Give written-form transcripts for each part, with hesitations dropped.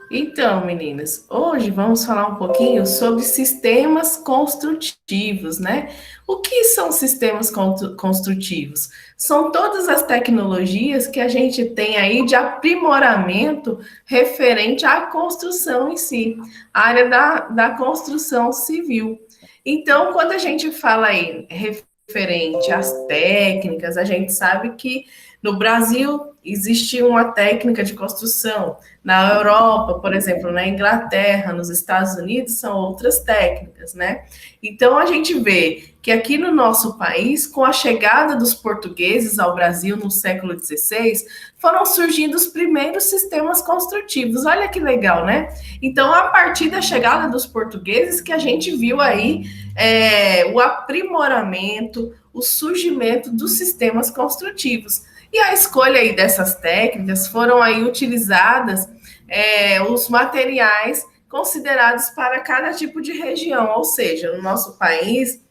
Então, meninas, hoje vamos falar um pouquinho sobre sistemas construtivos, né? O que são sistemas construtivos? São todas as tecnologias que a gente tem aí de aprimoramento referente à construção em si, a área da construção civil. Então, quando a gente fala aí referente às técnicas, a gente sabe que no Brasil existe uma técnica de construção. Na Europa, por exemplo, na Inglaterra, nos Estados Unidos, são outras técnicas, né? Então a gente vê que aqui no nosso país, com a chegada dos portugueses ao Brasil no século XVI, foram surgindo os primeiros sistemas construtivos. Olha que legal, né? Então, a partir da chegada dos portugueses, que a gente viu aí o aprimoramento, o surgimento dos sistemas construtivos. E a escolha aí dessas técnicas foram aí utilizadas os materiais considerados para cada tipo de região, ou seja, no nosso país,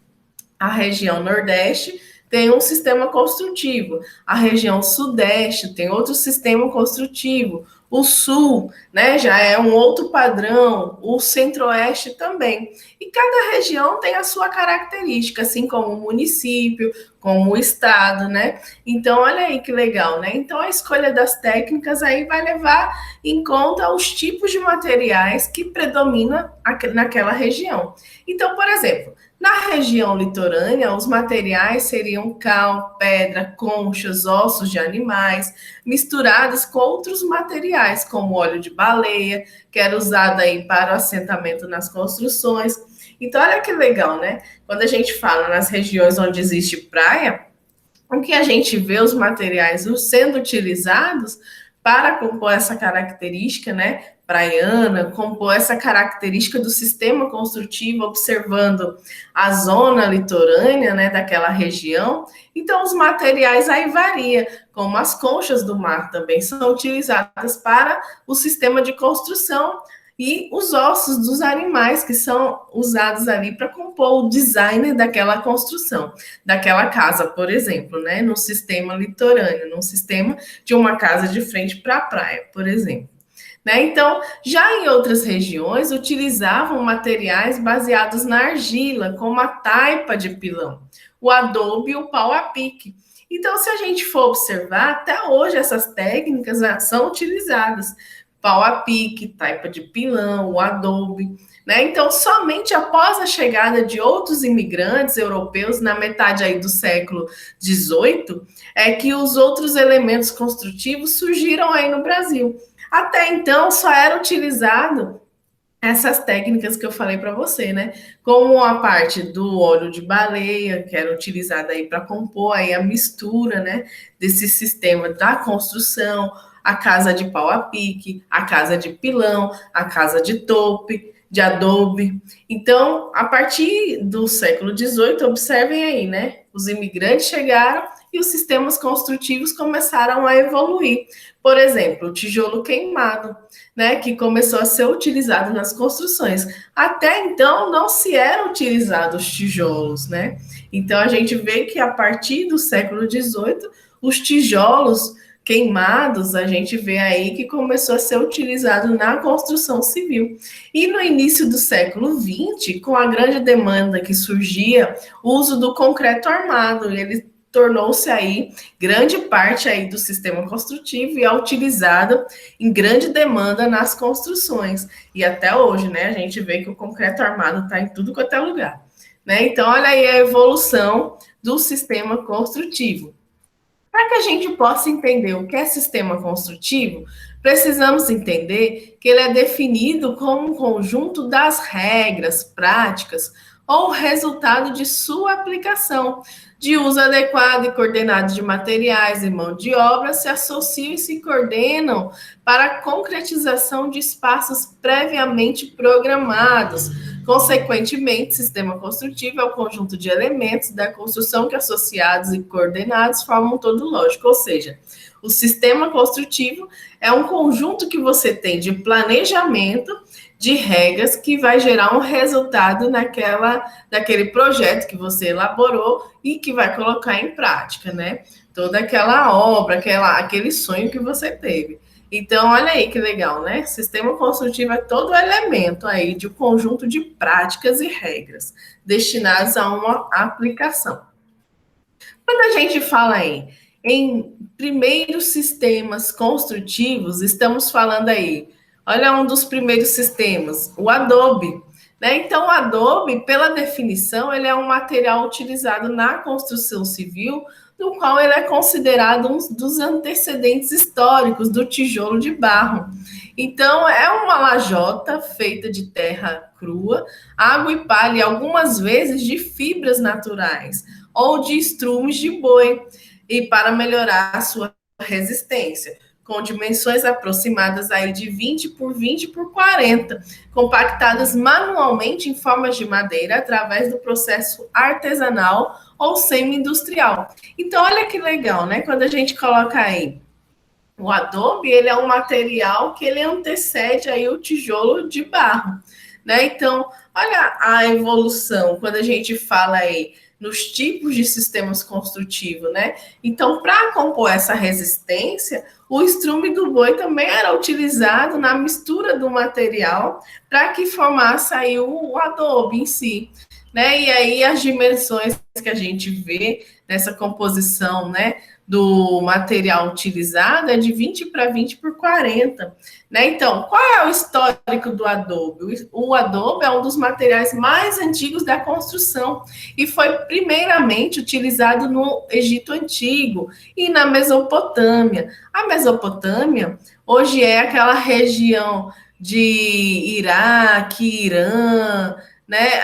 a região Nordeste tem um sistema construtivo, a região Sudeste tem outro sistema construtivo, o Sul, né, já é um outro padrão, o Centro-Oeste também. E cada região tem a sua característica, assim como o município, como o estado, né? Então, olha aí que legal, né? Então, a escolha das técnicas aí vai levar em conta os tipos de materiais que predominam naquela região. Então, por exemplo, na região litorânea, os materiais seriam cal, pedra, conchas, ossos de animais, misturados com outros materiais, como óleo de baleia, que era usado aí para o assentamento nas construções. Então, olha que legal, né? Quando a gente fala nas regiões onde existe praia, o que a gente vê os materiais sendo utilizados para compor essa característica, né, praiana, compor essa característica do sistema construtivo, observando a zona litorânea, né, daquela região. Então, os materiais aí varia, como as conchas do mar também são utilizadas para o sistema de construção e os ossos dos animais que são usados ali para compor o design daquela construção, daquela casa, por exemplo, né, no sistema litorâneo, no sistema de uma casa de frente para a praia, por exemplo. Né? Então, já em outras regiões, utilizavam materiais baseados na argila, como a taipa de pilão, o adobe e o pau a pique. Então, se a gente for observar, até hoje essas técnicas são utilizadas. Pau a pique, taipa de pilão, o adobe. Né? Então, somente após a chegada de outros imigrantes europeus, na metade aí do século XVIII, é que os outros elementos construtivos surgiram aí no Brasil. Até então, só era utilizado essas técnicas que eu falei para você, né? Como a parte do óleo de baleia, que era utilizada aí para compor aí a mistura, né, desse sistema da construção, a casa de pau a pique, a casa de pilão, a casa de tope, de adobe. Então, a partir do século XVIII, observem aí, né? Os imigrantes chegaram e os sistemas construtivos começaram a evoluir. Por exemplo, o tijolo queimado, né, que começou a ser utilizado nas construções. Até então não se eram utilizados tijolos, né? Então a gente vê que a partir do século XVIII, os tijolos queimados, a gente vê aí que começou a ser utilizado na construção civil. E no início do século XX, com a grande demanda que surgia, o uso do concreto armado, ele tornou-se aí grande parte aí do sistema construtivo e é utilizada em grande demanda nas construções. E até hoje, né, a gente vê que o concreto armado está em tudo quanto é lugar. Né? Então, olha aí a evolução do sistema construtivo. Para que a gente possa entender o que é sistema construtivo, precisamos entender que ele é definido como um conjunto das regras, práticas ou resultado de sua aplicação, de uso adequado e coordenado de materiais e mão de obra, se associam e se coordenam para a concretização de espaços previamente programados. Consequentemente, sistema construtivo é o conjunto de elementos da construção que, associados e coordenados, formam um todo lógico. Ou seja, o sistema construtivo é um conjunto que você tem de planejamento, de regras, que vai gerar um resultado daquele projeto que você elaborou e que vai colocar em prática, né? Toda aquela obra, aquele sonho que você teve. Então, olha aí que legal, né? Sistema construtivo é todo elemento aí de um conjunto de práticas e regras destinadas a uma aplicação. Quando a gente fala aí em primeiros sistemas construtivos, estamos falando aí, olha um dos primeiros sistemas, o Adobe. Né? Então, o Adobe, pela definição, ele é um material utilizado na construção civil, no qual ele é considerado um dos antecedentes históricos do tijolo de barro. Então, é uma lajota feita de terra crua, água e palha, e algumas vezes de fibras naturais ou de estrumes de boi, e para melhorar a sua resistência, com dimensões aproximadas aí de 20 por 20 por 40, compactadas manualmente em formas de madeira através do processo artesanal ou semi-industrial. Então, olha que legal, né? Quando a gente coloca aí o adobe, ele é um material que ele antecede aí o tijolo de barro, né? Então, olha a evolução quando a gente fala aí nos tipos de sistemas construtivos, né? Então, para compor essa resistência, o estrume do boi também era utilizado na mistura do material para que formasse aí o adobe em si, né? E aí as dimensões que a gente vê nessa composição, né, do material utilizado é de 20 para 20 por 40. Né? Então, qual é o histórico do adobe? O adobe é um dos materiais mais antigos da construção e foi primeiramente utilizado no Egito Antigo e na Mesopotâmia. A Mesopotâmia hoje é aquela região de Iraque, Irã, né?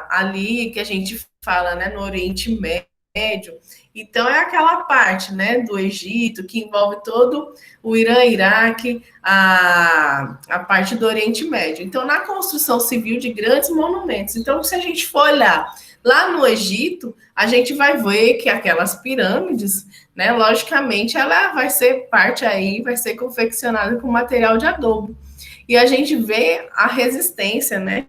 Ali que a gente fala, né, no Oriente Médio. Então, é aquela parte, né, do Egito, que envolve todo o Irã, Iraque, a parte do Oriente Médio. Então, na construção civil de grandes monumentos. Então, se a gente for olhar lá no Egito, a gente vai ver que aquelas pirâmides, né, logicamente, ela vai ser parte aí, vai ser confeccionada com material de adobe. E a gente vê a resistência, né,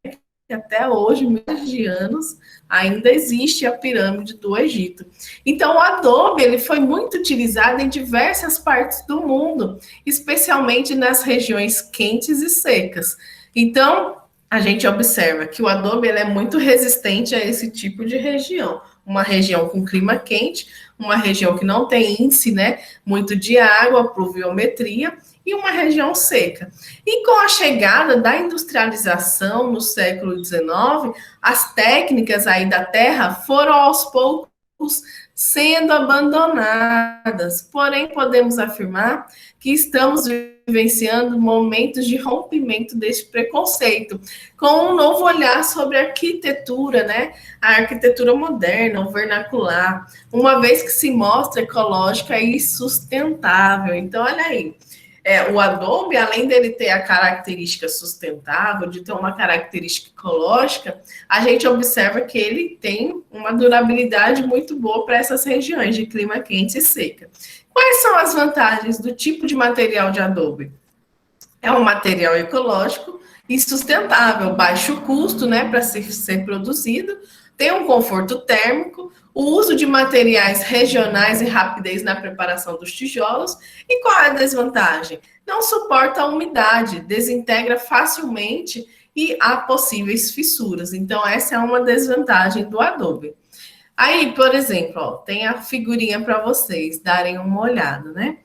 que até hoje, milhares de anos, ainda existe a pirâmide do Egito. Então, o adobe ele foi muito utilizado em diversas partes do mundo, especialmente nas regiões quentes e secas. Então, a gente observa que o adobe ele é muito resistente a esse tipo de região. Uma região com clima quente, uma região que não tem índice, né, muito de água, pluviometria, e uma região seca. E com a chegada da industrialização no século XIX, as técnicas aí da terra foram aos poucos sendo abandonadas. Porém, podemos afirmar que estamos vivenciando momentos de rompimento desse preconceito, com um novo olhar sobre a arquitetura, né? A arquitetura moderna, o vernacular, uma vez que se mostra ecológica e sustentável. Então, olha aí, o adobe, além dele ter a característica sustentável, de ter uma característica ecológica, a gente observa que ele tem uma durabilidade muito boa para essas regiões de clima quente e seca. Quais são as vantagens do tipo de material de adobe? É um material ecológico e sustentável, baixo custo, né, para ser produzido, tem um conforto térmico, o uso de materiais regionais e rapidez na preparação dos tijolos. E qual é a desvantagem? Não suporta a umidade, desintegra facilmente e há possíveis fissuras. Então, essa é uma desvantagem do adobe. Aí, por exemplo, ó, tem a figurinha para vocês darem uma olhada, né?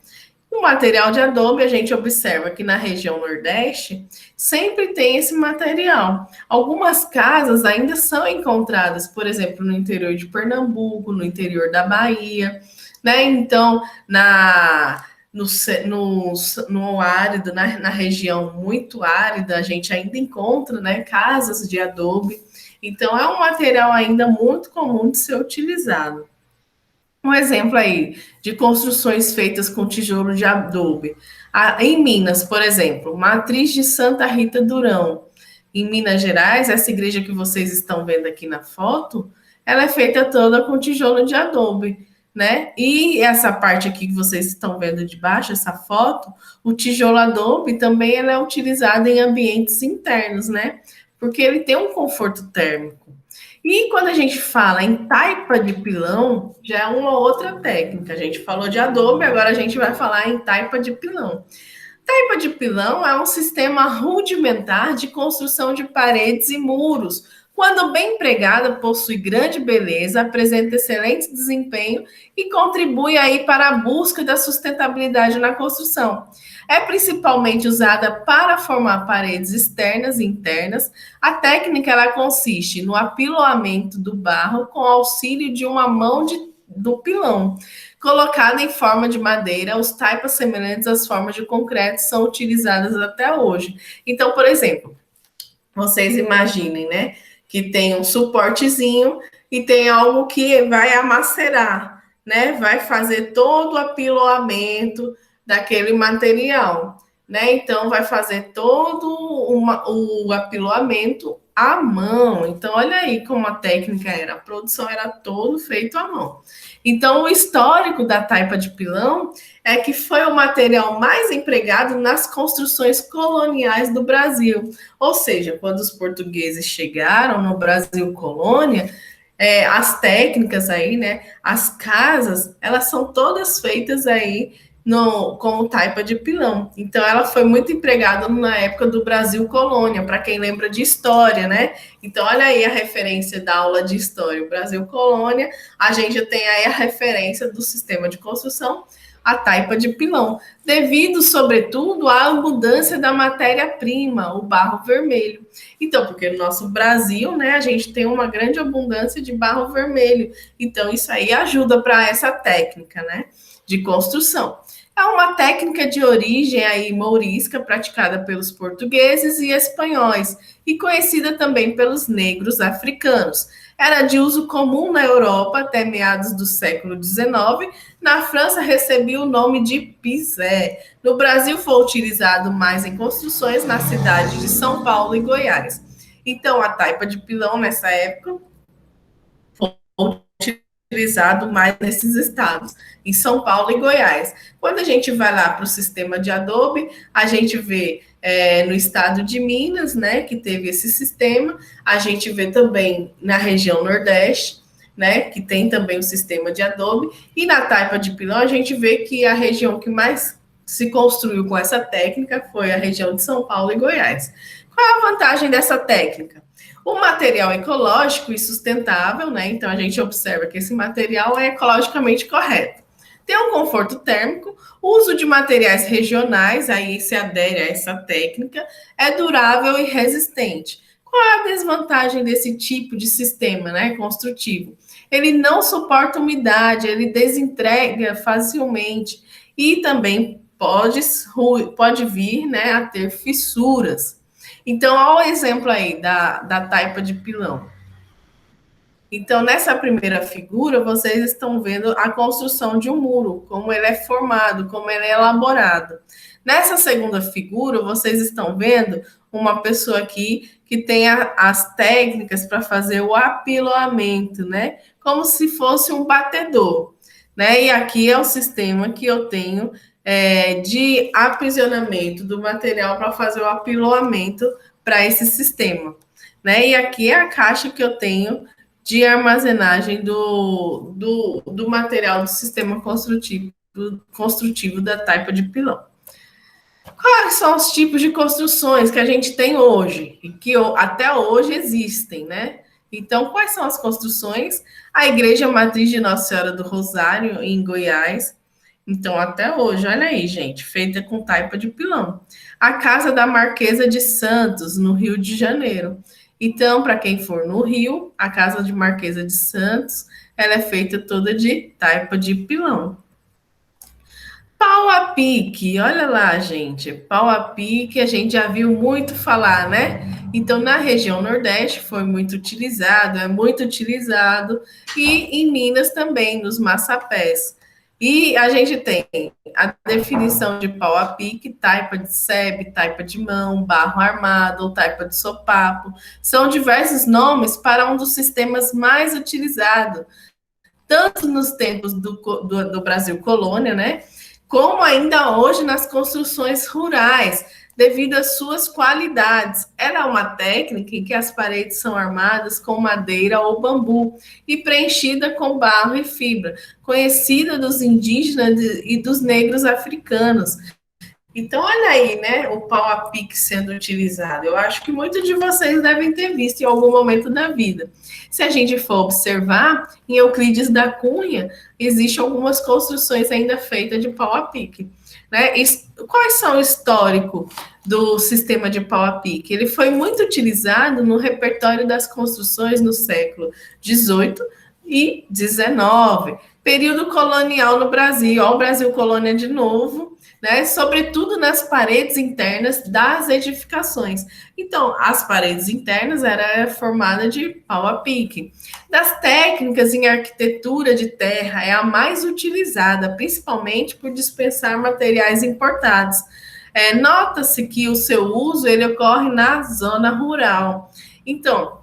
O material de adobe, a gente observa que na região Nordeste sempre tem esse material. Algumas casas ainda são encontradas, por exemplo, no interior de Pernambuco, no interior da Bahia, né? Então, no árido, na região muito árida, a gente ainda encontra, né, casas de adobe. Então, é um material ainda muito comum de ser utilizado. Um exemplo aí de construções feitas com tijolo de adobe. Em Minas, por exemplo, Matriz de Santa Rita Durão. Em Minas Gerais, essa igreja que vocês estão vendo aqui na foto, ela é feita toda com tijolo de adobe, né? E essa parte aqui que vocês estão vendo de baixo, essa foto, o tijolo adobe também ela é utilizado em ambientes internos, né? Porque ele tem um conforto térmico. E quando a gente fala em taipa de pilão, já é uma outra técnica. A gente falou de adobe, agora a gente vai falar em taipa de pilão. Taipa de pilão é um sistema rudimentar de construção de paredes e muros. Quando bem empregada, possui grande beleza, apresenta excelente desempenho e contribui aí para a busca da sustentabilidade na construção. É principalmente usada para formar paredes externas e internas. A técnica ela consiste no apiloamento do barro com auxílio de uma mão do pilão. Colocada em forma de madeira, os taipas semelhantes às formas de concreto são utilizadas até hoje. Então, por exemplo, vocês imaginem, né, que tem um suportezinho e tem algo que vai amacerar, né, vai fazer todo o apiloamento daquele material, né? Então, vai fazer todo o apiloamento à mão. Então, olha aí como a técnica era, a produção era todo feito à mão. Então, o histórico da taipa de pilão é que foi o material mais empregado nas construções coloniais do Brasil. Ou seja, quando os portugueses chegaram no Brasil colônia, as técnicas aí, né, as casas, elas são todas feitas aí como taipa de pilão. Então, ela foi muito empregada na época do Brasil colônia, para quem lembra de história, né? Então, olha aí a referência da aula de história, o Brasil colônia, a gente já tem aí a referência do sistema de construção, a taipa de pilão, devido, sobretudo, à abundância da matéria-prima, o barro vermelho. Então, porque no nosso Brasil, né, a gente tem uma grande abundância de barro vermelho. Então, isso aí ajuda para essa técnica, né, de construção. É uma técnica de origem aí mourisca, praticada pelos portugueses e espanhóis, e conhecida também pelos negros africanos. Era de uso comum na Europa até meados do século XIX. Na França recebia o nome de pisé. No Brasil foi utilizado mais em construções nas cidades de São Paulo e Goiás. Então, a taipa de pilão nessa época foi utilizado mais nesses estados, em São Paulo e Goiás. Quando a gente vai lá para o sistema de adobe, a gente vê no estado de Minas, né, que teve esse sistema, a gente vê também na região Nordeste, né, que tem também o sistema de adobe, e na taipa de pilão a gente vê que a região que mais se construiu com essa técnica foi a região de São Paulo e Goiás. Qual é a vantagem dessa técnica? O material ecológico e sustentável, né? Então a gente observa que esse material é ecologicamente correto. Tem um conforto térmico, o uso de materiais regionais, aí se adere a essa técnica, é durável e resistente. Qual é a desvantagem desse tipo de sistema, né, construtivo? Ele não suporta umidade, ele desintegra facilmente e também pode vir, né, a ter fissuras. Então, olha o exemplo aí da taipa de pilão. Então, nessa primeira figura, vocês estão vendo a construção de um muro, como ele é formado, como ele é elaborado. Nessa segunda figura, vocês estão vendo uma pessoa aqui que tem as técnicas para fazer o apiloamento, né? Como se fosse um batedor, né? E aqui é o sistema que eu tenho de aprisionamento do material para fazer o apiloamento para esse sistema, né? E aqui é a caixa que eu tenho de armazenagem do material do sistema construtivo da taipa de pilão. Quais são os tipos de construções que a gente tem hoje e que até hoje existem, né? Então, quais são as construções? A Igreja Matriz de Nossa Senhora do Rosário, em Goiás. Então, até hoje, olha aí, gente, feita com taipa de pilão. A Casa da Marquesa de Santos, no Rio de Janeiro. Então, para quem for no Rio, a Casa de Marquesa de Santos, ela é feita toda de taipa de pilão. Pau a pique, olha lá, gente. Pau a pique, a gente já viu muito falar, né? Então, na região Nordeste foi muito utilizado, é muito utilizado, e em Minas também, nos maçapés. E a gente tem a definição de pau a pique, taipa de sebe, taipa de mão, barro armado ou taipa de sopapo. São diversos nomes para um dos sistemas mais utilizados, tanto nos tempos do Brasil colônia, né? Como ainda hoje nas construções rurais, devido às suas qualidades. Ela é uma técnica em que as paredes são armadas com madeira ou bambu e preenchida com barro e fibra, conhecida dos indígenas e dos negros africanos. Então, olha aí, né, o pau a pique sendo utilizado. Eu acho que muitos de vocês devem ter visto em algum momento da vida. Se a gente for observar, em Euclides da Cunha, existem algumas construções ainda feitas de pau a pique. Né? Quais são o histórico do sistema de pau a pique? Ele foi muito utilizado no repertório das construções no século XVIII e XIX, período colonial no Brasil. Ó, o Brasil colônia de novo, né? Sobretudo nas paredes internas das edificações. Então, as paredes internas eram formadas de pau a pique. Das técnicas em arquitetura de terra, é a mais utilizada, principalmente por dispensar materiais importados. Nota-se que o seu uso ele ocorre na zona rural. Então,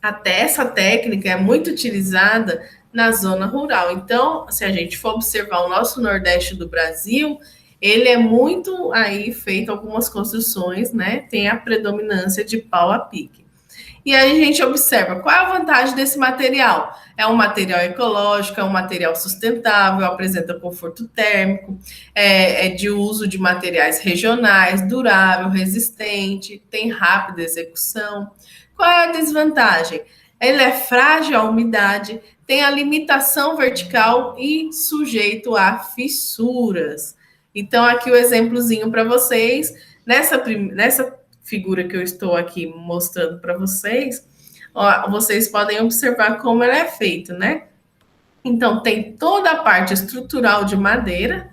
até essa técnica é muito utilizada na zona rural. Então, se a gente for observar o nosso Nordeste do Brasil, ele é muito aí feito algumas construções, né? Tem a predominância de pau a pique. E aí a gente observa qual é a vantagem desse material. É um material ecológico, é um material sustentável, apresenta conforto térmico, é de uso de materiais regionais, durável, resistente, tem rápida execução. Qual é a desvantagem? Ele é frágil à umidade, tem a limitação vertical e sujeito a fissuras. Então, aqui o exemplozinho para vocês. Nessa figura que eu estou aqui mostrando para vocês, ó, vocês podem observar como ela é feita, né? Então, tem toda a parte estrutural de madeira,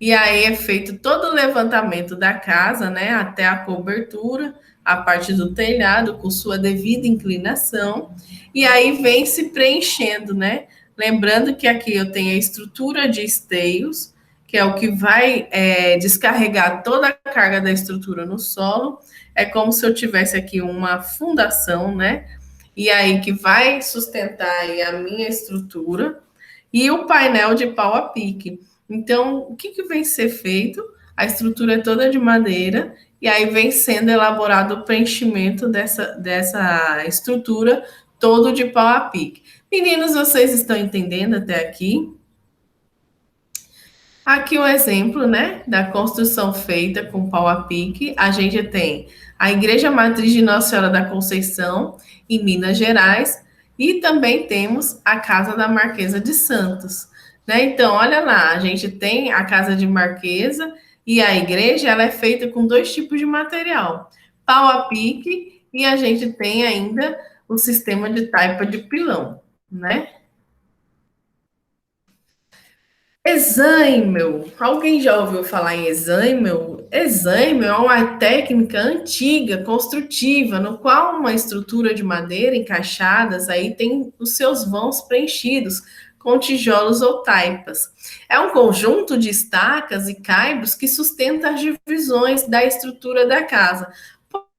e aí é feito todo o levantamento da casa, né, até a cobertura, a parte do telhado com sua devida inclinação, e aí vem se preenchendo, né? Lembrando que aqui eu tenho a estrutura de esteios, que é o que vai descarregar toda a carga da estrutura no solo. É como se eu tivesse aqui uma fundação, né? E aí que vai sustentar aí a minha estrutura e o painel de pau a pique. Então, o que vem ser feito? A estrutura é toda de madeira e aí vem sendo elaborado o preenchimento dessa estrutura todo de pau a pique. Meninos, vocês estão entendendo até aqui? Aqui um exemplo, né, da construção feita com pau a pique. A gente tem a Igreja Matriz de Nossa Senhora da Conceição, em Minas Gerais, e também temos a Casa da Marquesa de Santos, né? Então, olha lá, a gente tem a Casa de Marquesa e a igreja, ela é feita com dois tipos de material, pau a pique e a gente tem ainda o sistema de taipa de pilão, né? Exâimel. Alguém já ouviu falar em exâimel? Exâimel é uma técnica antiga, construtiva, no qual uma estrutura de madeira encaixadas aí tem os seus vãos preenchidos com tijolos ou taipas. É um conjunto de estacas e caibros que sustenta as divisões da estrutura da casa,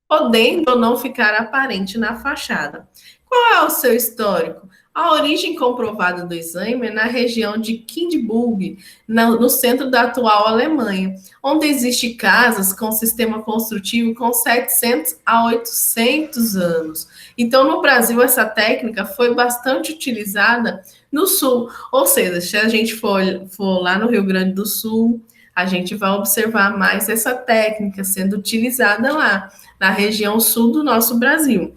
podendo ou não ficar aparente na fachada. Qual é o seu histórico? A origem comprovada do exame é na região de Kindburg, no centro da atual Alemanha, onde existem casas com sistema construtivo com 700 a 800 anos. Então, no Brasil, essa técnica foi bastante utilizada no Sul. Ou seja, se a gente for lá no Rio Grande do Sul, a gente vai observar mais essa técnica sendo utilizada lá, na região sul do nosso Brasil.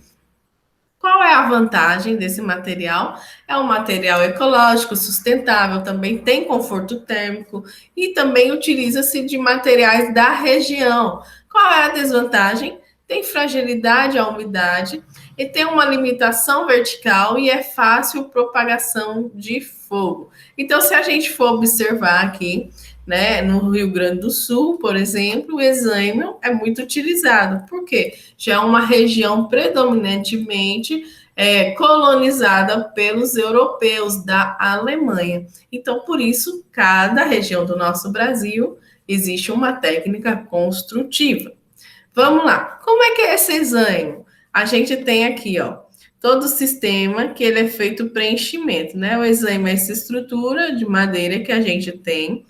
Qual é a vantagem desse material? É um material ecológico, sustentável, também tem conforto térmico e também utiliza-se de materiais da região. Qual é a desvantagem? Tem fragilidade à umidade e tem uma limitação vertical e é fácil propagação de fogo. Então, se a gente for observar aqui, né, no Rio Grande do Sul, por exemplo, o exâimel é muito utilizado. Por quê? Já é uma região predominantemente colonizada pelos europeus da Alemanha. Então, por isso, cada região do nosso Brasil existe uma técnica construtiva. Vamos lá. Como é que é esse exame? A gente tem aqui, ó, todo o sistema que ele é feito preenchimento, né? O exame é essa estrutura de madeira que a gente tem.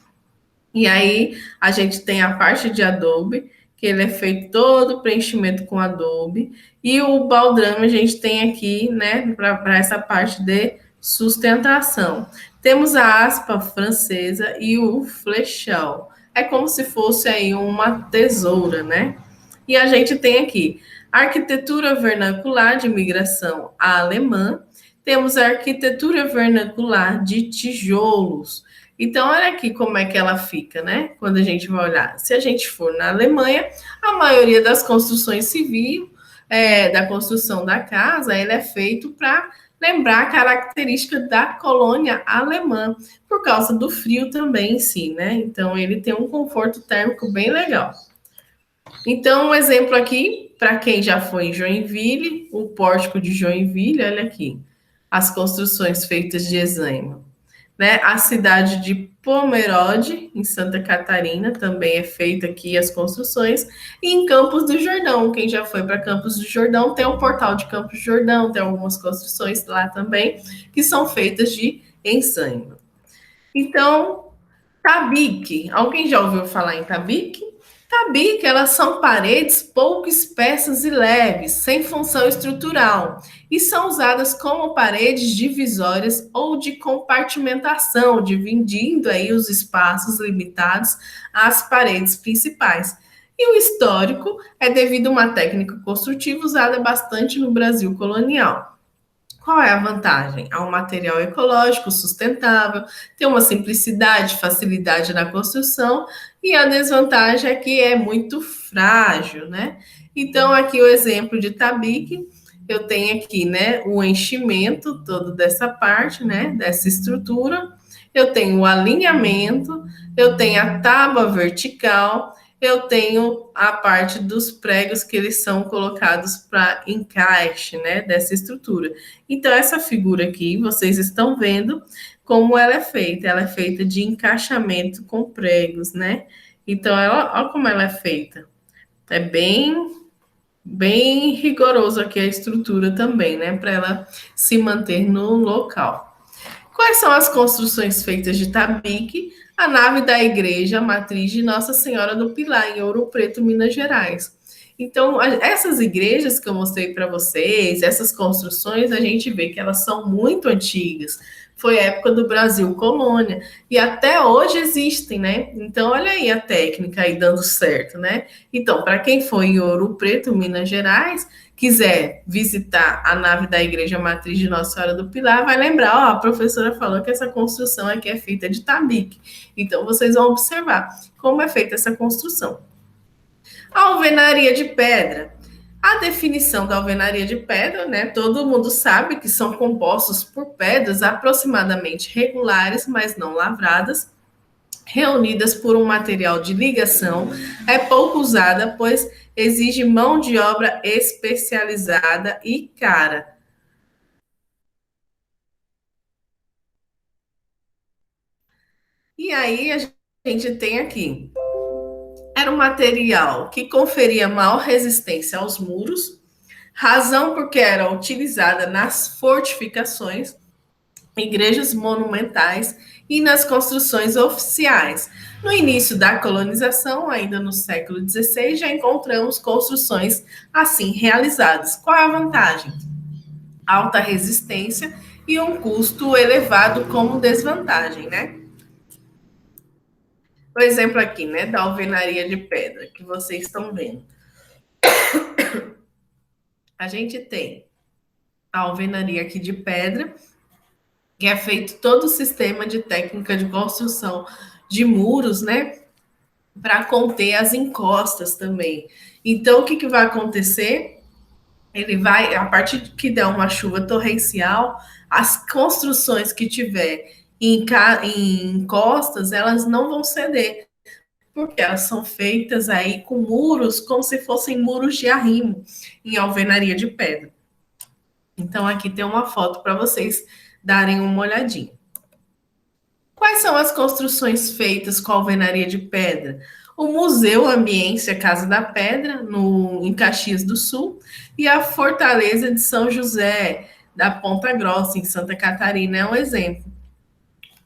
E aí a gente tem a parte de adobe, que ele é feito todo preenchimento com adobe, e o baldrame a gente tem aqui, né, para essa parte de sustentação. Temos a aspa francesa e o flechal. É como se fosse aí uma tesoura, né? E a gente tem aqui a arquitetura vernacular de migração alemã, temos a arquitetura vernacular de tijolos. Então, olha aqui como é que ela fica, né? Quando a gente vai olhar. Se a gente for na Alemanha, a maioria das construções civis, da construção da casa, ele é feito para lembrar a característica da colônia alemã, por causa do frio também em si, né? Então, ele tem um conforto térmico bem legal. Então, um exemplo aqui, para quem já foi em Joinville, o pórtico de Joinville, olha aqui, as construções feitas de exame, né? A cidade de Pomerode, em Santa Catarina, também é feita aqui as construções, e em Campos do Jordão, quem já foi para Campos do Jordão, tem o portal de Campos do Jordão, tem algumas construções lá também, que são feitas de ensaio. Então, tabique, alguém já ouviu falar em tabique? Tabique, elas são paredes pouco espessas e leves, sem função estrutural, e são usadas como paredes divisórias ou de compartimentação, dividindo aí os espaços limitados às paredes principais. E o histórico é devido a uma técnica construtiva usada bastante no Brasil colonial. Qual é a vantagem? É um material ecológico, sustentável, tem uma simplicidade, facilidade na construção, e a desvantagem é que é muito frágil, né? Então, aqui o exemplo de tabique, eu tenho aqui, né, o enchimento todo dessa parte, né, dessa estrutura, eu tenho o alinhamento, eu tenho a tábua vertical, eu tenho a parte dos pregos que eles são colocados para encaixe, né, dessa estrutura. Então, essa figura aqui, vocês estão vendo como ela é feita. Ela é feita de encaixamento com pregos, né? Então, olha como ela é feita. É bem rigoroso aqui a estrutura também, né? Para ela se manter no local. Quais são as construções feitas de tabique? A nave da igreja matriz de Nossa Senhora do Pilar, em Ouro Preto, Minas Gerais. Então, essas igrejas que eu mostrei para vocês, essas construções, a gente vê que elas são muito antigas. Foi a época do Brasil colônia. E até hoje existem, né? Então, olha aí a técnica aí dando certo, né? Então, para quem foi em Ouro Preto, Minas Gerais, quiser visitar a nave da Igreja Matriz de Nossa Senhora do Pilar, vai lembrar, ó, a professora falou que essa construção aqui é feita de tabique. Então, vocês vão observar como é feita essa construção. A alvenaria de pedra. A definição da alvenaria de pedra, né? Todo mundo sabe que são compostos por pedras aproximadamente regulares, mas não lavradas, reunidas por um material de ligação, é pouco usada, pois exige mão de obra especializada e cara. E aí a gente tem aqui, era um material que conferia maior resistência aos muros, razão porque era utilizada nas fortificações, igrejas monumentais e nas construções oficiais. No início da colonização, ainda no século XVI, já encontramos construções assim realizadas. Qual é a vantagem? Alta resistência e um custo elevado como desvantagem, né? O exemplo aqui, né, da alvenaria de pedra que vocês estão vendo. A gente tem a alvenaria aqui de pedra, que é feito todo o sistema de técnica de construção de muros, né, para conter as encostas também. Então, o que, que vai acontecer? Ele vai, a partir que der uma chuva torrencial, as construções que tiver em encostas, elas não vão ceder, porque elas são feitas aí com muros, como se fossem muros de arrimo, em alvenaria de pedra. Então, aqui tem uma foto para vocês darem uma olhadinha. Quais são as construções feitas com alvenaria de pedra? O Museu Ambiência Casa da Pedra, em Caxias do Sul, e a Fortaleza de São José, da Ponta Grossa, em Santa Catarina, é um exemplo.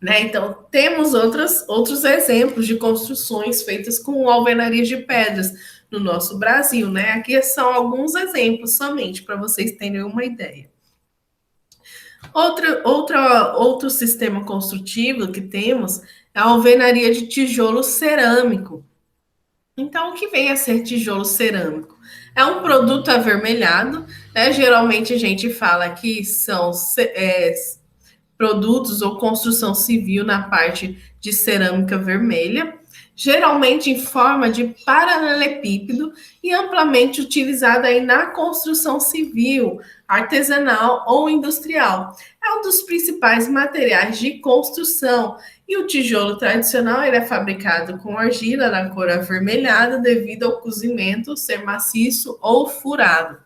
né? Então, temos outros exemplos de construções feitas com alvenaria de pedras no nosso Brasil, né? Aqui são alguns exemplos somente para vocês terem uma ideia. Outro sistema construtivo que temos é a alvenaria de tijolo cerâmico. Então, o que vem a ser tijolo cerâmico? É um produto avermelhado, né? Geralmente a gente fala que são produtos ou construção civil na parte de cerâmica vermelha, geralmente em forma de paralelepípedo e amplamente utilizada aí na construção civil, artesanal ou industrial. É um dos principais materiais de construção e o tijolo tradicional ele é fabricado com argila na cor avermelhada devido ao cozimento ser maciço ou furado.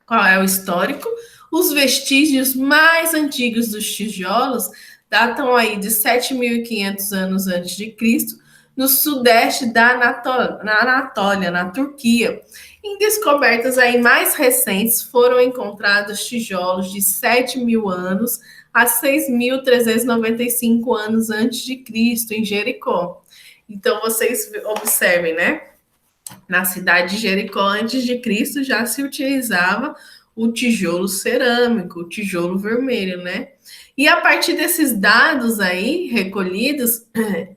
Qual é o histórico? Os vestígios mais antigos dos tijolos datam aí de 7.500 anos antes de Cristo, no sudeste da Anatólia, na Turquia. Em descobertas aí mais recentes, foram encontrados tijolos de 7.000 anos a 6.395 anos antes de Cristo, em Jericó. Então, vocês observem, né? Na cidade de Jericó, antes de Cristo, já se utilizava o tijolo cerâmico, o tijolo vermelho, né? E a partir desses dados aí recolhidos,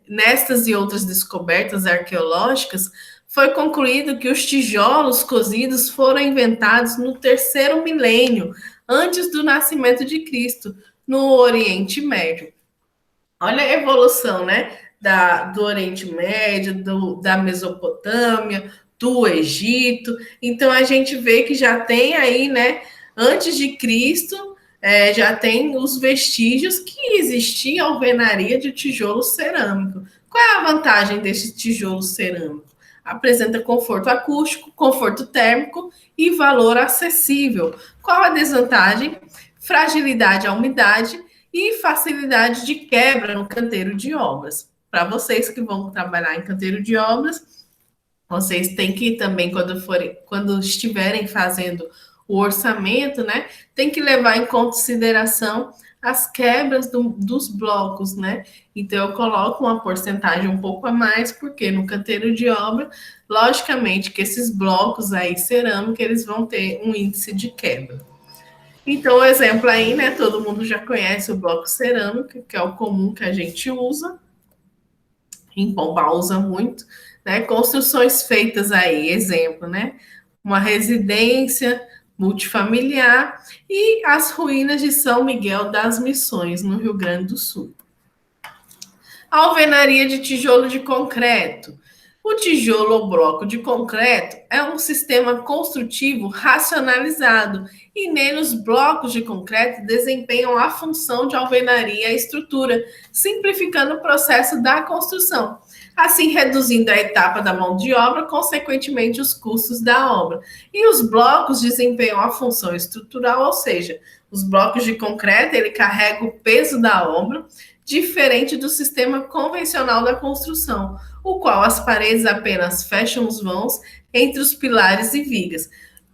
nestas e outras descobertas arqueológicas, foi concluído que os tijolos cozidos foram inventados no terceiro milênio, antes do nascimento de Cristo, no Oriente Médio. Olha a evolução, né? Do Oriente Médio, da Mesopotâmia, do Egito. Então a gente vê que já tem aí, né? Antes de Cristo, já tem os vestígios que existia alvenaria de tijolo cerâmico. Qual é a vantagem desse tijolo cerâmico? Apresenta conforto acústico, conforto térmico e valor acessível. Qual a desvantagem? Fragilidade à umidade e facilidade de quebra no canteiro de obras. Para vocês que vão trabalhar em canteiro de obras, vocês têm que também, quando estiverem fazendo o orçamento, né, tem que levar em consideração as quebras dos blocos, né? Então eu coloco uma porcentagem um pouco a mais, porque no canteiro de obra, logicamente que esses blocos aí cerâmica, eles vão ter um índice de quebra. Então, o exemplo aí, né? Todo mundo já conhece o bloco cerâmico, que é o comum que a gente usa. Em Pombal usa muito, né? Construções feitas aí, exemplo, né? Uma residência multifamiliar e as ruínas de São Miguel das Missões, no Rio Grande do Sul. A alvenaria de tijolo de concreto. O tijolo ou bloco de concreto é um sistema construtivo racionalizado e nele os blocos de concreto desempenham a função de alvenaria à estrutura, simplificando o processo da construção, assim reduzindo a etapa da mão de obra, consequentemente os custos da obra. E os blocos desempenham a função estrutural, ou seja, os blocos de concreto ele carrega o peso da obra, diferente do sistema convencional da construção, o qual as paredes apenas fecham os vãos entre os pilares e vigas.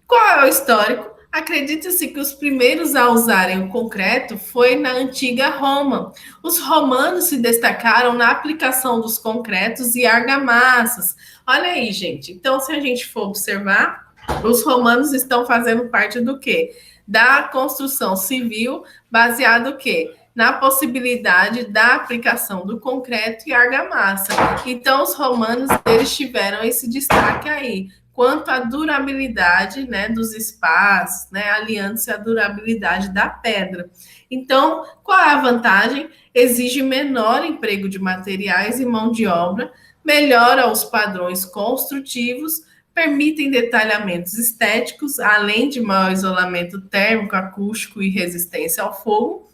Qual é o histórico? Acredita-se que os primeiros a usarem o concreto foi na antiga Roma. Os romanos se destacaram na aplicação dos concretos e argamassas. Olha aí, gente. Então, se a gente for observar, os romanos estão fazendo parte do quê? Da construção civil, baseado o quê? Na possibilidade da aplicação do concreto e argamassa. Então, os romanos, eles tiveram esse destaque aí, quanto à durabilidade, né, dos espaços, né, aliando-se à durabilidade da pedra. Então, qual é a vantagem? Exige menor emprego de materiais e mão de obra, melhora os padrões construtivos, permitem detalhamentos estéticos, além de maior isolamento térmico, acústico e resistência ao fogo.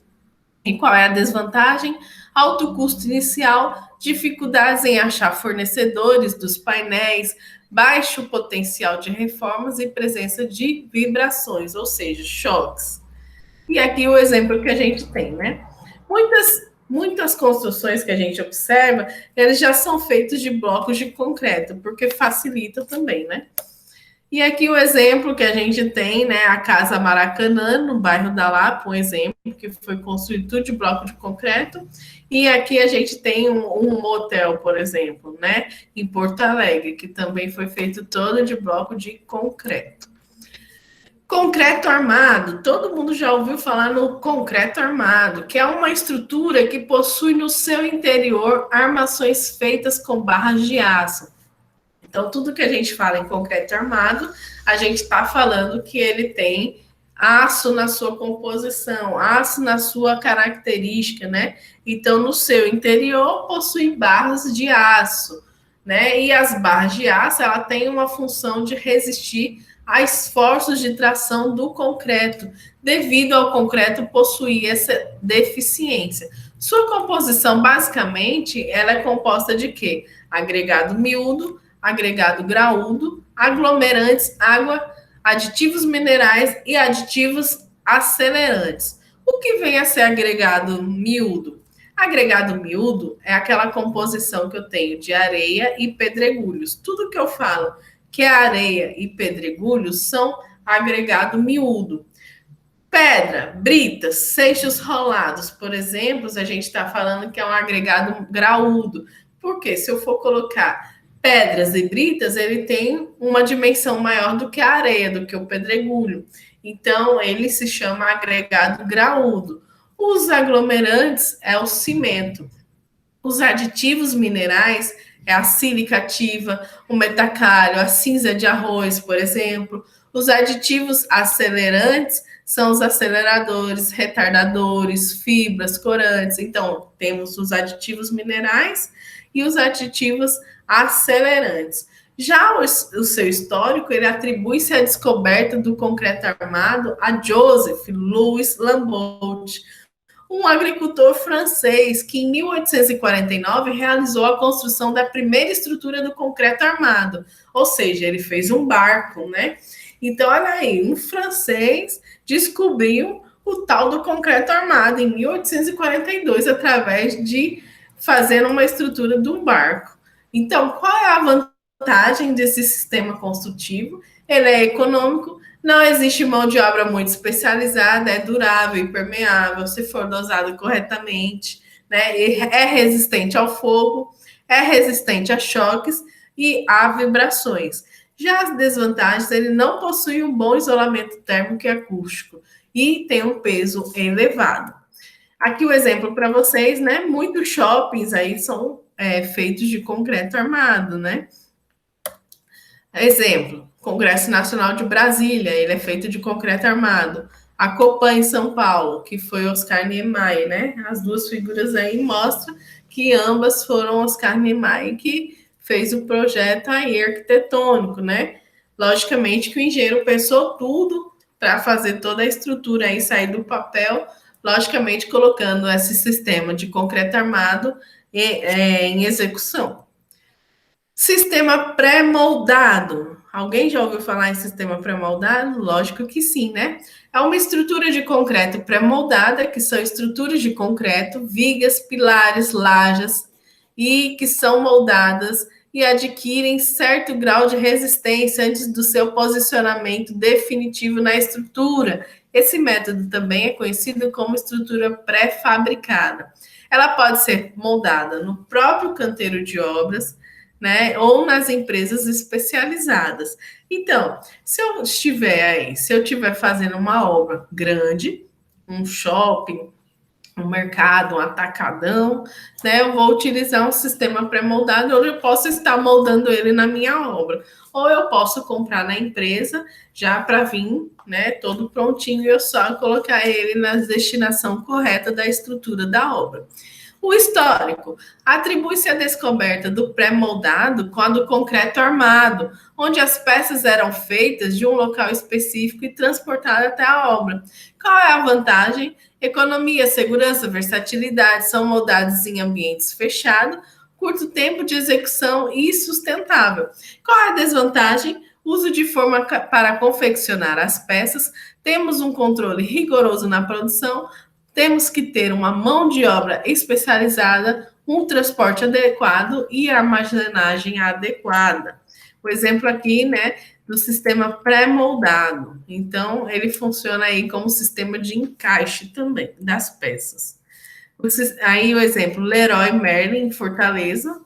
E qual é a desvantagem? Alto custo inicial, dificuldades em achar fornecedores dos painéis, baixo potencial de reformas e presença de vibrações, ou seja, choques. E aqui o exemplo que a gente tem, né? Muitas construções que a gente observa, eles já são feitos de blocos de concreto, porque facilita também, né? E aqui o exemplo que a gente tem, né, a Casa Maracanã, no bairro da Lapa, um exemplo que foi construído tudo de bloco de concreto. E aqui a gente tem um motel, por exemplo, né, em Porto Alegre, que também foi feito todo de bloco de concreto. Concreto armado, todo mundo já ouviu falar no concreto armado, que é uma estrutura que possui no seu interior armações feitas com barras de aço. Então, tudo que a gente fala em concreto armado, a gente está falando que ele tem aço na sua composição, aço na sua característica, né? Então, no seu interior possui barras de aço, né? E as barras de aço, ela tem uma função de resistir a esforços de tração do concreto, devido ao concreto possuir essa deficiência. Sua composição, basicamente, ela é composta de quê? Agregado miúdo, agregado graúdo, aglomerantes, água, aditivos minerais e aditivos acelerantes. O que vem a ser agregado miúdo? Agregado miúdo é aquela composição que eu tenho de areia e pedregulhos. Tudo que eu falo que é areia e pedregulhos são agregado miúdo. Pedra, britas, seixos rolados, por exemplo, a gente está falando que é um agregado graúdo. Porque se eu for colocar pedras e britas, ele tem uma dimensão maior do que a areia, do que o pedregulho. Então, ele se chama agregado graúdo. Os aglomerantes é o cimento. Os aditivos minerais é a silicativa, o metacalho, a cinza de arroz, por exemplo. Os aditivos acelerantes são os aceleradores, retardadores, fibras, corantes. Então, temos os aditivos minerais e os aditivos acelerantes. Já o seu histórico, ele atribui-se à descoberta do concreto armado a Joseph Louis Lambout, um agricultor francês que, em 1849, realizou a construção da primeira estrutura do concreto armado. Ou seja, ele fez um barco, né? Então, olha aí, um francês descobriu o tal do concreto armado em 1842, através de fazer uma estrutura de um barco. Então, qual é a vantagem desse sistema construtivo? Ele é econômico, não existe mão de obra muito especializada, é durável e permeável, se for dosado corretamente, né? É resistente ao fogo, é resistente a choques e a vibrações. Já as desvantagens, ele não possui um bom isolamento térmico e acústico e tem um peso elevado. Aqui o exemplo para vocês, né? Muitos shoppings aí são feitos de concreto armado, né? Exemplo, Congresso Nacional de Brasília, ele é feito de concreto armado. A Copan em São Paulo, que foi Oscar Niemeyer, né? As duas figuras aí mostram que ambas foram Oscar Niemeyer que fez o projeto aí arquitetônico, né? Logicamente que o engenheiro pensou tudo para fazer toda a estrutura aí sair do papel, logicamente colocando esse sistema de concreto armado em execução. Sistema pré-moldado. Alguém já ouviu falar em sistema pré-moldado? Lógico que sim, né? É uma estrutura de concreto pré-moldada, que são estruturas de concreto, vigas, pilares, lajas, e que são moldadas e adquirem certo grau de resistência antes do seu posicionamento definitivo na estrutura. Esse método também é conhecido como estrutura pré-fabricada. Ela pode ser moldada no próprio canteiro de obras, né, ou nas empresas especializadas. Então, se eu estiver fazendo uma obra grande, um shopping, um mercado, um atacadão, né, eu vou utilizar um sistema pré-moldado, ou eu posso estar moldando ele na minha obra, ou eu posso comprar na empresa já para vir, né, todo prontinho e eu só colocar ele na destinação correta da estrutura da obra. O histórico atribui-se à descoberta do pré-moldado com a do concreto armado, onde as peças eram feitas de um local específico e transportadas até a obra. Qual é a vantagem? Economia, segurança, versatilidade são moldados em ambientes fechados, curto tempo de execução e sustentável. Qual é a desvantagem? Uso de forma para confeccionar as peças, temos um controle rigoroso na produção, temos que ter uma mão de obra especializada, um transporte adequado e armazenagem adequada. o exemplo aqui, né, do sistema pré-moldado. Então, ele funciona aí como sistema de encaixe também das peças. Aí o exemplo, Leroy Merlin, em Fortaleza,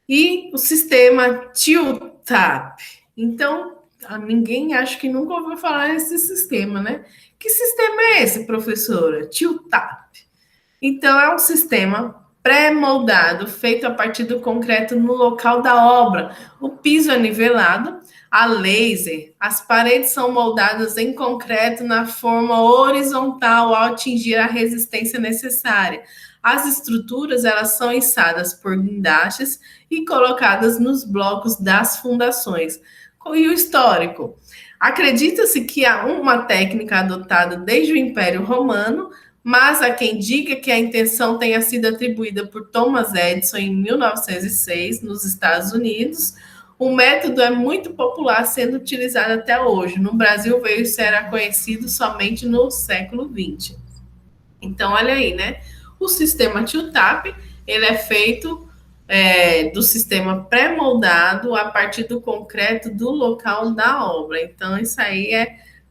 e o sistema Tilt-Tap. Então, ninguém acho que nunca ouviu falar nesse sistema, né? Que sistema é esse, professora? Tilt-Tap. Então, é um sistema pré-moldado, feito a partir do concreto no local da obra. O piso é nivelado a laser. As paredes são moldadas em concreto na forma horizontal ao atingir a resistência necessária. As estruturas elas são içadas por guindastes e colocadas nos blocos das fundações. E o histórico? Acredita-se que há uma técnica adotada desde o Império Romano, mas há quem diga que a intenção tenha sido atribuída por Thomas Edison em 1906, nos Estados Unidos. O método é muito popular, sendo utilizado até hoje. No Brasil, veio ser conhecido somente no século XX. Então, olha aí, né? O sistema Tilt-Tap, ele é feito do sistema pré-moldado a partir do concreto do local da obra. Então, isso aí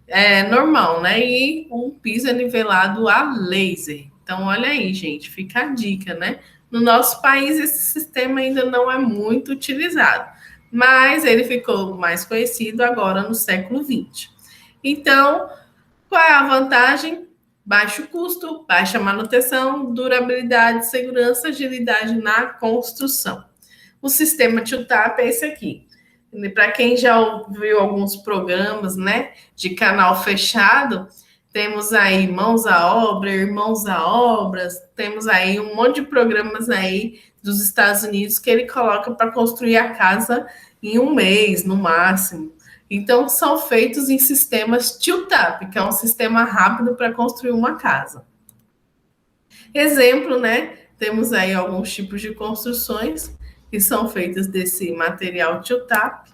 é normal, né? E o piso é nivelado a laser. Então, olha aí, gente, fica a dica, né? No nosso país, esse sistema ainda não é muito utilizado, mas ele ficou mais conhecido agora no século XX. Então, qual é a vantagem? Baixo custo, baixa manutenção, durabilidade, segurança, agilidade na construção. O sistema Tilt-Tap é esse aqui. Para quem já ouviu alguns programas, né, de canal fechado, temos aí Mãos à Obra, Irmãos à Obras, temos aí um monte de programas aí dos Estados Unidos que ele coloca para construir a casa em um mês, no máximo. Então, são feitos em sistemas Tilt-Tap, que é um sistema rápido para construir uma casa. Exemplo, né? Temos aí alguns tipos de construções que são feitas desse material Tilt-Tap.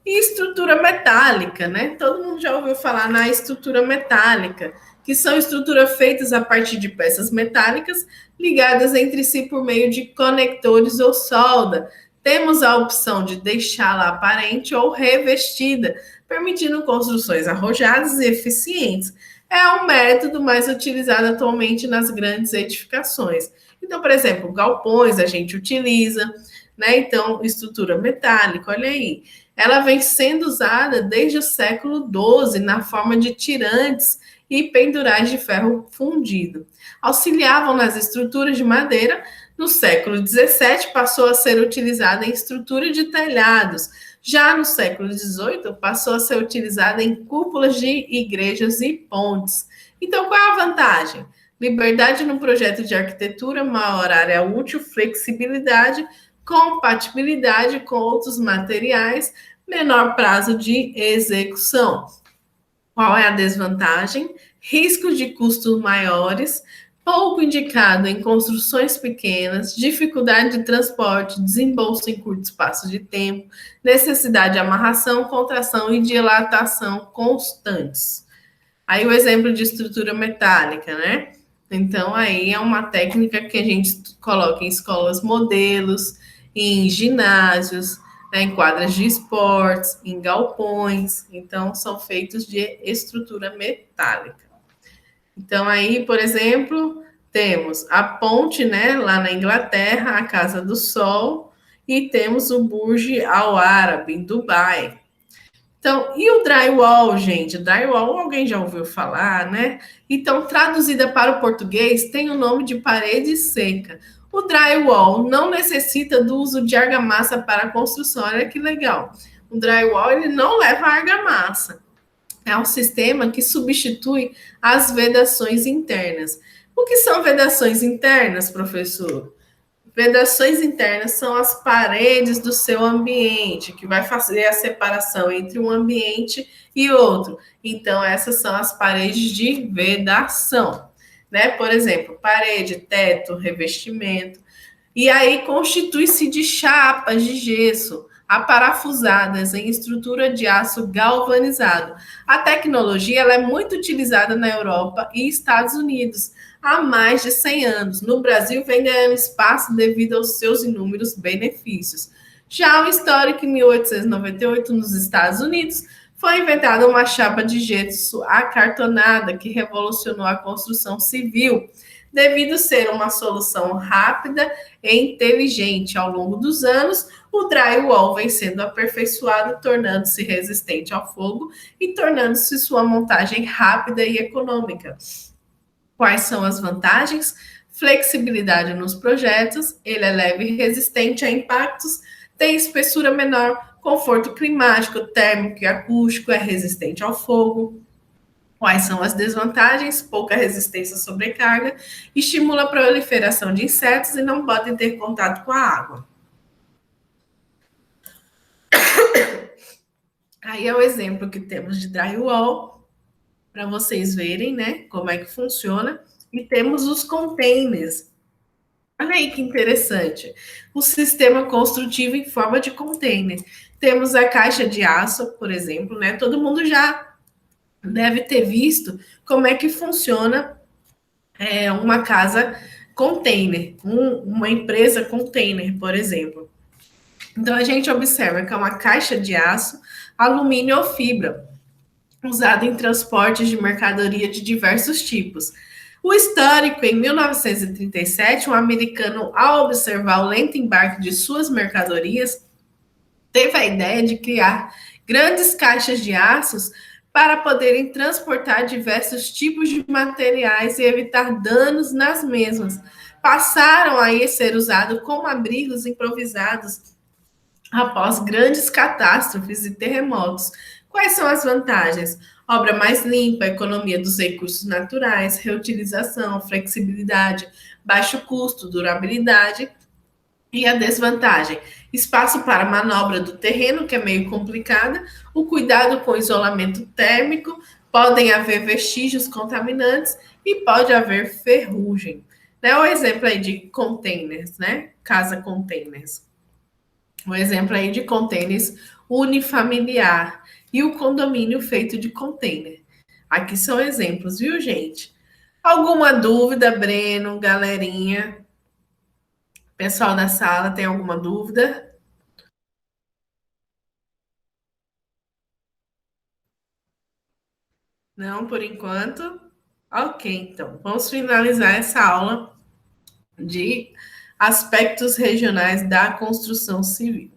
E estrutura metálica, né? Todo mundo já ouviu falar na estrutura metálica, que são estruturas feitas a partir de peças metálicas ligadas entre si por meio de conectores ou solda. Temos a opção de deixá-la aparente ou revestida, permitindo construções arrojadas e eficientes. É um método mais utilizado atualmente nas grandes edificações. Então, por exemplo, galpões a gente utiliza, né? Então, estrutura metálica, olha aí. Ela vem sendo usada desde o século XII na forma de tirantes e pendurais de ferro fundido. Auxiliavam nas estruturas de madeira. No século XVII, passou a ser utilizada em estrutura de telhados. Já no século XVIII, passou a ser utilizada em cúpulas de igrejas e pontes. Então, qual é a vantagem? Liberdade no projeto de arquitetura, maior área útil, flexibilidade, compatibilidade com outros materiais, menor prazo de execução. Qual é a desvantagem? Riscos de custos maiores, pouco indicado em construções pequenas, dificuldade de transporte, desembolso em curto espaço de tempo, necessidade de amarração, contração e dilatação constantes. Aí o exemplo de estrutura metálica, né? Então, aí é uma técnica que a gente coloca em escolas modelos, em ginásios, né, em quadras de esportes, em galpões. Então, são feitos de estrutura metálica. Então, aí, por exemplo, temos a ponte, né, lá na Inglaterra, a Casa do Sol, e temos o Burj Al Arab, em Dubai. Então, e o drywall, gente? Drywall, alguém já ouviu falar, né? Então, traduzida para o português, tem o nome de parede seca. O drywall não necessita do uso de argamassa para a construção. Olha que legal. O drywall, ele não leva argamassa. É um sistema que substitui as vedações internas. O que são vedações internas, professor? Vedações internas são as paredes do seu ambiente, que vai fazer a separação entre um ambiente e outro. Então, essas são as paredes de vedação, né? Por exemplo, parede, teto, revestimento. E aí constitui-se de chapas de gesso aparafusadas em estrutura de aço galvanizado. A tecnologia ela é muito utilizada na Europa e Estados Unidos há mais de 100 anos. No Brasil, vem ganhando espaço devido aos seus inúmeros benefícios. Já o histórico, em 1898, nos Estados Unidos, foi inventada uma chapa de gesso acartonada que revolucionou a construção civil, devido ser uma solução rápida e inteligente. Ao longo dos anos, o drywall vem sendo aperfeiçoado, tornando-se resistente ao fogo e tornando-se sua montagem rápida e econômica. Quais são as vantagens? Flexibilidade nos projetos, ele é leve e resistente a impactos, tem espessura menor, conforto climático, térmico e acústico, é resistente ao fogo. Quais são as desvantagens? Pouca resistência à sobrecarga, estimula a proliferação de insetos e não podem ter contato com a água. Aí é o exemplo que temos de drywall, para vocês verem, né, como é que funciona. E temos os containers. Olha aí que interessante. O sistema construtivo em forma de container. Temos a caixa de aço, por exemplo, né? Todo mundo já deve ter visto como é que funciona uma casa container, uma empresa container, por exemplo. Então a gente observa que é uma caixa de aço, alumínio ou fibra, usada em transportes de mercadoria de diversos tipos. O histórico, em 1937, um americano, ao observar o lento embarque de suas mercadorias, teve a ideia de criar grandes caixas de aços para poderem transportar diversos tipos de materiais e evitar danos nas mesmas. Passaram aí a ser usados como abrigos improvisados após grandes catástrofes e terremotos. Quais são as vantagens? Obra mais limpa, economia dos recursos naturais, reutilização, flexibilidade, baixo custo, durabilidade. E a desvantagem? Espaço para manobra do terreno, que é meio complicada, o cuidado com o isolamento térmico, podem haver vestígios contaminantes e pode haver ferrugem. Né? O exemplo aí de containers, né? Casa containers. Um exemplo aí de containers unifamiliar e o condomínio feito de container. Aqui são exemplos, viu, gente? Alguma dúvida, Breno, galerinha? Pessoal da sala, tem alguma dúvida? Não, por enquanto? Ok, então, vamos finalizar essa aula de aspectos regionais da construção civil.